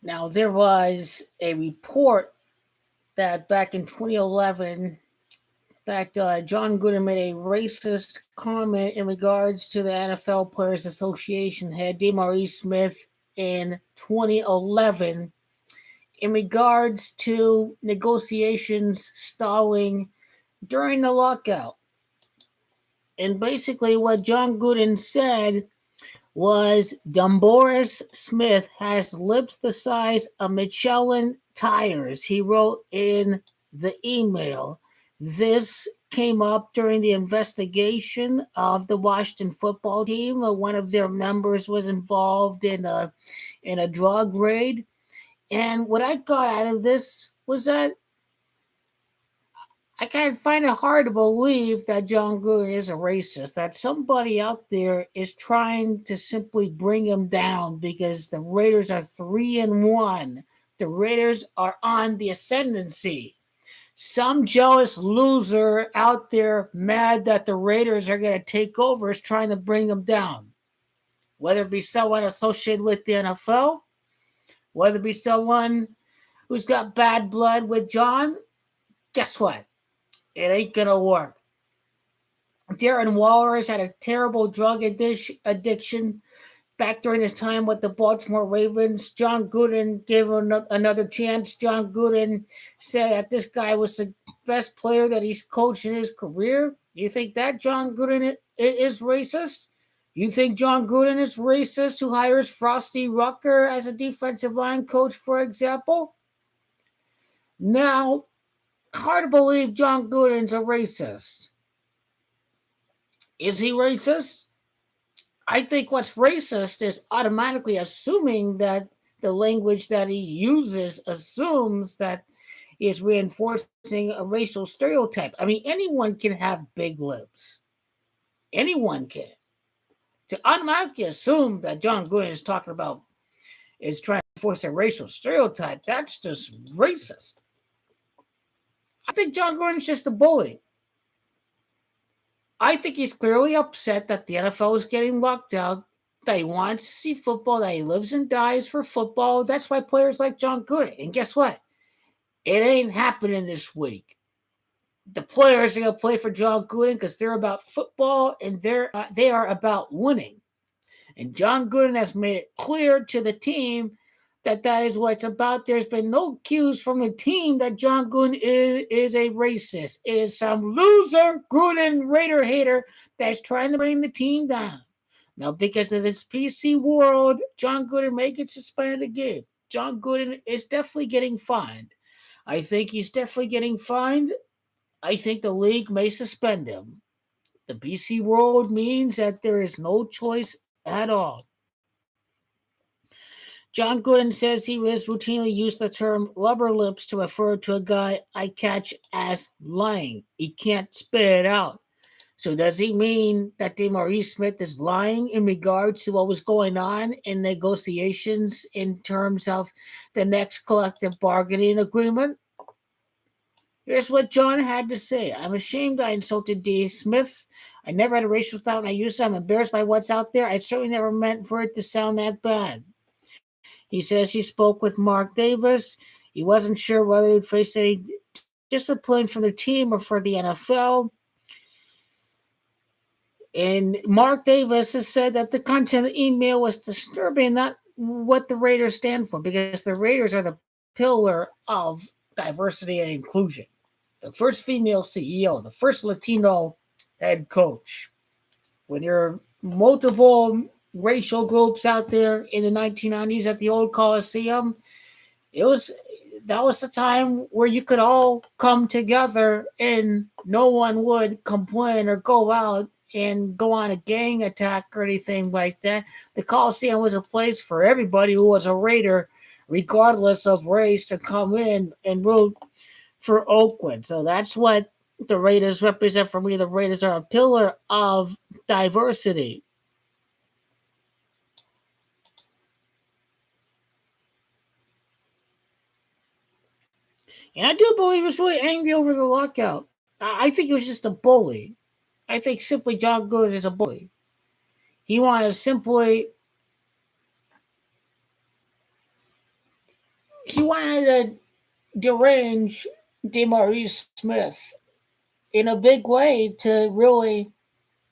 Now, there was a report that back in 2011 that Jon Gruden made a racist comment in regards to the NFL Players Association head DeMaurice Smith in 2011 in regards to negotiations stalling during the lockout. And basically, what Jon Gruden said was Dumboris Smith has lips the size of Michelin tires. He wrote in the email. This came up during the investigation of the Washington football team. One of their members was involved in a drug raid. And what I got out of this was that I kind of find it hard to believe that Jon Gruden is a racist, that somebody out there is trying to simply bring him down because the Raiders are 3-1. The Raiders are on the ascendancy. Some jealous loser out there mad that the Raiders are going to take over is trying to bring them down. Whether it be someone associated with the NFL, whether it be someone who's got bad blood with John, guess what? It ain't going to work. Darren Waller has had a terrible drug addiction back during his time with the Baltimore Ravens. Jon Gruden gave him another chance. Jon Gruden said that this guy was the best player that he's coached in his career. You think that Jon Gruden is racist? You think Jon Gruden is racist who hires Frosty Rucker as a defensive line coach, for example? Now, hard to believe Jon Gruden's a racist. Is he racist? I think what's racist is automatically assuming that the language that he uses assumes that he is reinforcing a racial stereotype. I mean, anyone can have big lips. Anyone can. To automatically assume that Jon Gruden is trying to force a racial stereotype, that's just racist. I think Jon Gruden's just a bully. I think he's clearly upset that the NFL is getting locked out, that he wants to see football, that he lives and dies for football. That's why players like Jon Gruden. And guess what? It ain't happening this week. The players are going to play for Jon Gruden because they're about football and they are about winning. And Jon Gruden has made it clear to the team that is what it's about. There's been no cues from the team that Jon Gruden is a racist. It is some loser Gruden Raider hater that's trying to bring the team down. Now, because of this PC world, Jon Gruden may get suspended again. Jon Gruden is definitely getting fined. I think he's definitely getting fined. I think the league may suspend him. The BC world means that there is no choice at all. Jon Gruden says he has routinely used the term rubber lips to refer to a guy I catch as lying. He can't spit it out. So does he mean that DeMaurice Smith is lying in regards to what was going on in negotiations in terms of the next collective bargaining agreement? Here's what Jon had to say. I'm ashamed I insulted D. Smith. I never had a racial thought when I used it. I'm embarrassed by what's out there. I certainly never meant for it to sound that bad. He says he spoke with Mark Davis. He wasn't sure whether he'd face any discipline for the team or for the NFL. And Mark Davis has said that the content of the email was disturbing, not what the Raiders stand for, because the Raiders are the pillar of diversity and inclusion. The first female CEO, the first Latino head coach. When there are multiple racial groups out there in the 1990s at the old Coliseum, that was the time where you could all come together and no one would complain or go out and go on a gang attack or anything like that. The Coliseum was a place for everybody who was a Raider, regardless of race, to come in and root for Oakland. So that's what the Raiders represent for me. The Raiders are a pillar of diversity. And I do believe he was really angry over the lockout. I think he was just a bully. I think simply Jon Gruden is a bully. He wanted to simply he wanted to derange DeMaurice Smith in a big way to really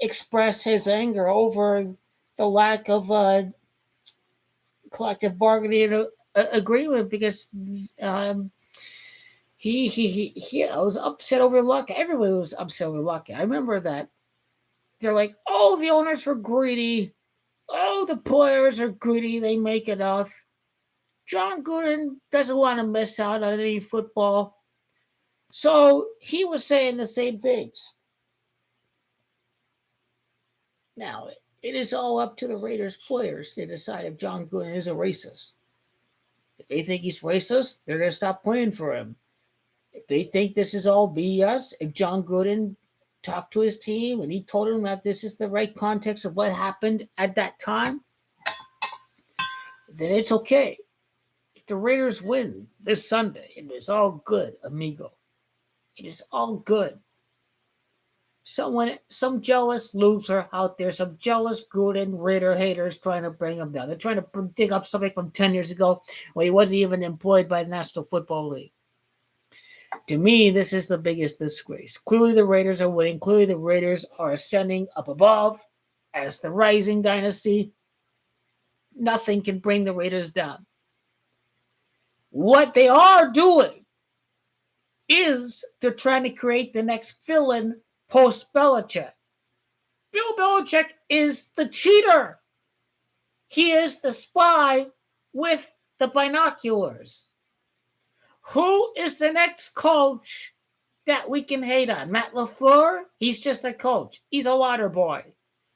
express his anger over the lack of collective bargaining agreement because um, he was upset over luck. Everybody was upset over luck. I remember that. They're like, oh, the owners were greedy. Oh, the players are greedy. They make enough. Jon Gruden doesn't want to miss out on any football. So he was saying the same things. Now, it is all up to the Raiders players to decide if Jon Gruden is a racist. If they think he's racist, they're going to stop playing for him. If they think this is all BS, if Jon Gruden talked to his team and he told them that this is the right context of what happened at that time, then it's okay. If the Raiders win this Sunday, it is all good, amigo. It is all good. Some jealous loser out there, some jealous Gruden Raider haters trying to bring him down. They're trying to dig up something from 10 years ago when he wasn't even employed by the National Football League. To me, this is the biggest disgrace. Clearly, the Raiders are winning. Clearly, the Raiders are ascending up above as the rising dynasty. Nothing can bring the Raiders down. What they are doing is they're trying to create the next villain post Belichick. Bill Belichick is the cheater. He is the spy with the binoculars. Who is the next coach that we can hate on? Matt LaFleur? He's just a coach. He's a water boy.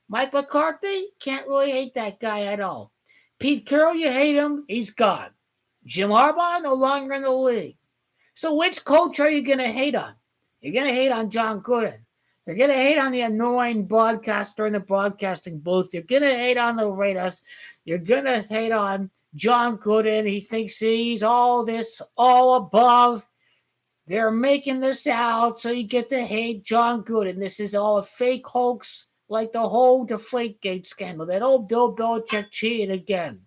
Mike McCarthy? Can't really hate that guy at all. Pete Carroll, you hate him? He's gone. Jim Harbaugh? No longer in the league. So which coach are you going to hate on? You're going to hate on Jon Gruden. You're going to hate on the annoying broadcaster in the broadcasting booth. You're going to hate on the Raiders. You're going to hate on Jon Gruden. He thinks he's all this, all above. They're making this out so you get to hate Jon Gruden. This is all a fake hoax like the whole DEFLATEGATE scandal. That old Bill Belichick cheated again.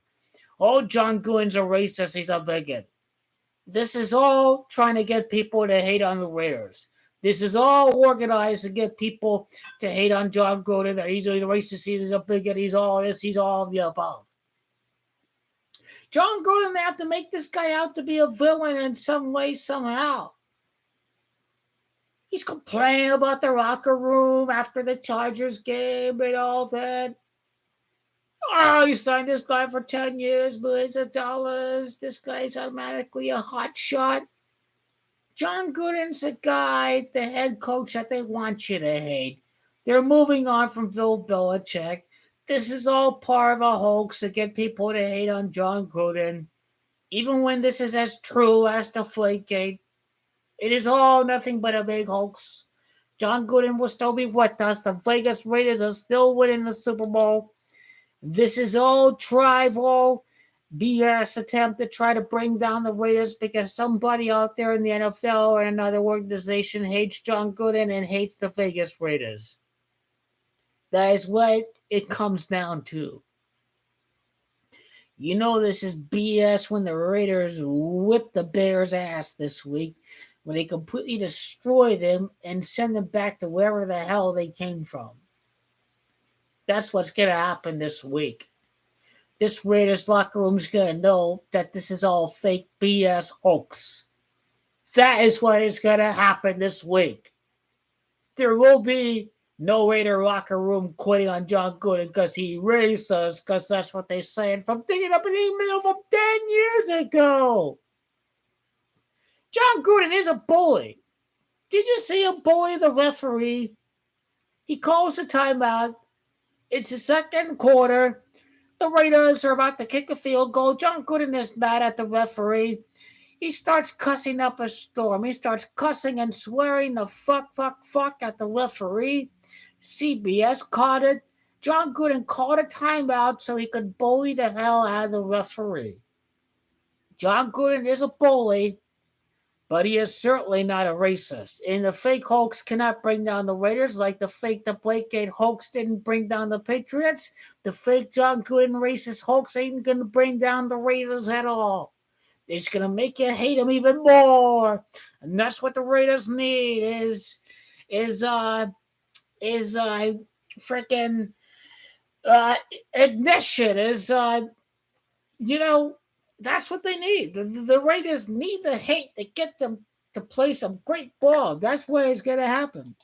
Oh, Jon Gruden's a racist. He's a bigot. This is all trying to get people to hate on the Raiders. This is all organized to get people to hate on Jon Gruden, that he's a racist, he's a bigot, he's all this, he's all of the above. Jon Gruden, they have to make this guy out to be a villain in some way, somehow. He's complaining about the locker room after the Chargers game and all that. Oh, you signed this guy for 10 years, billions of dollars. This guy's automatically a hot shot. Jon Gruden's a guy, the head coach that they want you to hate. They're moving on from Bill Belichick. This is all part of a hoax to get people to hate on Jon Gruden. Even when this is as true as DEFLATEGATE, it is all nothing but a big hoax. Jon Gruden will still be with us. The Vegas Raiders are still winning the Super Bowl. This is all tribal BS attempt to try to bring down the Raiders because somebody out there in the NFL or another organization hates Jon Gruden and hates the Vegas Raiders. That is what it comes down to. You know this is BS when the Raiders whip the Bears' ass this week, when they completely destroy them and send them back to wherever the hell they came from. That's what's going to happen this week. This Raiders locker room is going to know that this is all fake BS hoax. That is what is going to happen this week. There will be no Raider locker room quitting on Jon Gruden because he racist, because that's what they said from digging up an email from 10 years ago. Jon Gruden is a bully. Did you see him bully the referee? He calls a timeout. It's the second quarter. The Raiders are about to kick a field goal. Jon Gruden is mad at the referee. He starts cussing up a storm. He starts cussing and swearing the fuck at the referee. CBS caught it. Jon Gruden called a timeout so he could bully the hell out of the referee. Jon Gruden is a bully, but he is certainly not a racist. And the fake hoax cannot bring down the Raiders like the fake DEFLATEGATE hoax didn't bring down the Patriots. The fake Jon Gruden racist hoax ain't going to bring down the Raiders at all. It's gonna make you hate them even more, and that's what the Raiders need is uh is freaking uh ignition is you know, that's what they need. The Raiders need the hate to get them to play some great ball. That's where it's gonna happen.